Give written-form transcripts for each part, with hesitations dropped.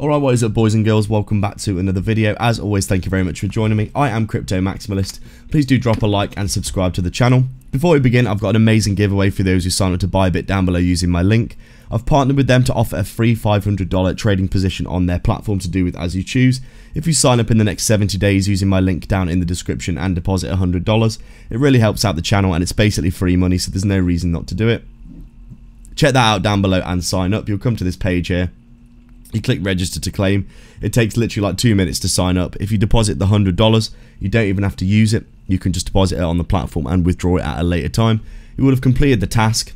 Alright, what is up boys and girls, welcome back to another video. As always, thank you very much for joining me. I am Crypto Maximalist. Please do drop a like and subscribe to the channel. Before we begin, I've got an amazing giveaway for those who sign up to ByBit down below using my link. I've partnered with them to offer a free $500 trading position on their platform to do with as you choose. If you sign up in the next 70 days using my link down in the description and deposit $100, it really helps out the channel and it's basically free money, so there's no reason not to do it. Check that out down below and sign up. You'll come to this page here. You click register to claim. It takes literally like 2 minutes to sign up. If you deposit the $100, you don't even have to use it. You can just deposit it on the platform and withdraw it at a later time. You would have completed the task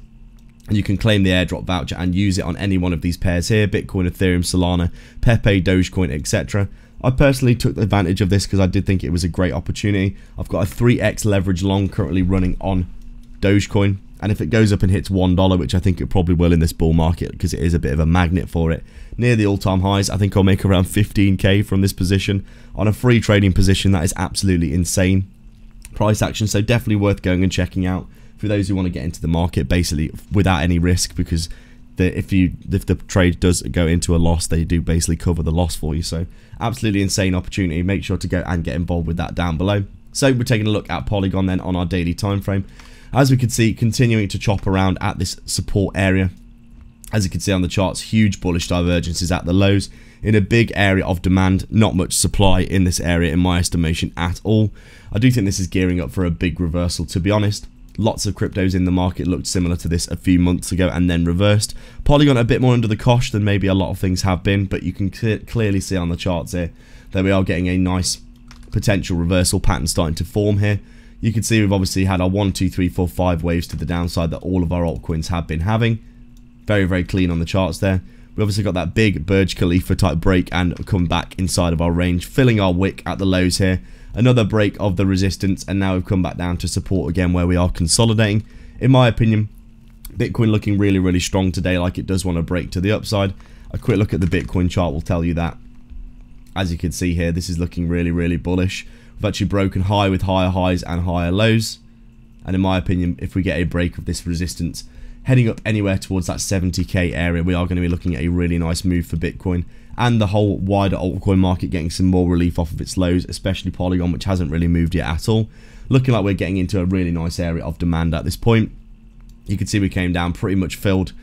and you can claim the airdrop voucher and use it on any one of these pairs here: Bitcoin, Ethereum, Solana, Pepe, Dogecoin, etc. I personally took advantage of this because I did think it was a great opportunity. I've got a 3x leverage long currently running on Dogecoin, and if it goes up and hits $1, which I think it probably will in this bull market because it is a bit of a magnet for it, near the all-time highs, I think I'll make around 15k from this position on a free trading position. That is absolutely insane price action, so definitely worth going and checking out for those who want to get into the market basically without any risk, because if the trade does go into a loss, they do basically cover the loss for you. So absolutely insane opportunity. Make sure to go and get involved with that down below. So we're taking a look at Polygon then on our daily time frame. As we can see, continuing to chop around at this support area. As you can see on the charts, huge bullish divergences at the lows in a big area of demand. Not much supply in this area in my estimation at all. I do think this is gearing up for a big reversal, to be honest. Lots of cryptos in the market looked similar to this a few months ago and then reversed. Polygon a bit more under the cosh than maybe a lot of things have been, but you can clearly see on the charts here that we are getting a nice potential reversal pattern starting to form here. You can see we've obviously had our 1, 2, 3, 4, 5 waves to the downside that all of our altcoins have been having. Very, very clean on the charts there. We obviously got that big Burj Khalifa type break and come back inside of our range, filling our wick at the lows here. Another break of the resistance, and now we've come back down to support again where we are consolidating. In my opinion, Bitcoin looking really, really strong today, like it does want to break to the upside. A quick look at the Bitcoin chart will tell you that. As you can see here, this is looking really, really bullish. We've actually broken high with higher highs and higher lows. And in my opinion, if we get a break of this resistance, heading up anywhere towards that 70k area, we are going to be looking at a really nice move for Bitcoin. And the whole wider altcoin market getting some more relief off of its lows, especially Polygon, which hasn't really moved yet at all. Looking like we're getting into a really nice area of demand at this point. You can see we came down, pretty much filled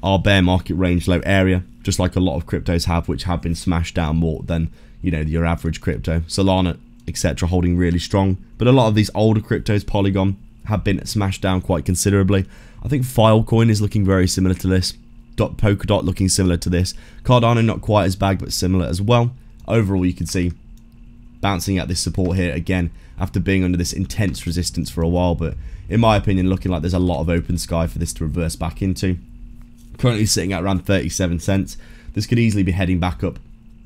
our bear market range low area, just like a lot of cryptos have, which have been smashed down more than, you know, your average crypto. Solana, etc. holding really strong, but a lot of these older cryptos, Polygon, have been smashed down quite considerably. I think Filecoin is looking very similar to this. Polkadot looking similar to this. Cardano not quite as bad, but similar as well. Overall, you can see bouncing at this support here again after being under this intense resistance for a while, but in my opinion, looking like there's a lot of open sky for this to reverse back into. Currently sitting at around 37 cents. This could easily be heading back up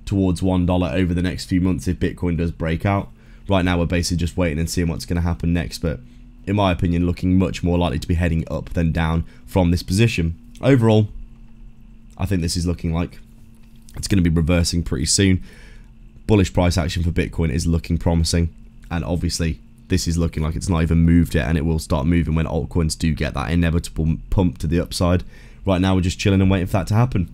towards $1 over the next few months if Bitcoin does break out. Right now we're basically just waiting and seeing what's going to happen next, but in my opinion looking much more likely to be heading up than down from this position. Overall, I think this is looking like it's going to be reversing pretty soon. Bullish price action for Bitcoin is looking promising, and obviously this is looking like it's not even moved yet, and it will start moving when altcoins do get that inevitable pump to the upside. Right now we're just chilling and waiting for that to happen.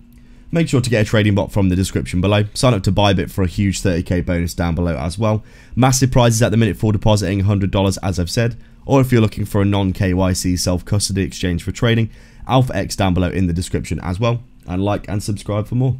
Make sure to get a trading bot from the description below. Sign up to ByBit for a huge 30k bonus down below as well. Massive prizes at the minute for depositing $100 as I've said. Or if you're looking for a non-KYC self-custody exchange for trading, Alpha X down below in the description as well. And like and subscribe for more.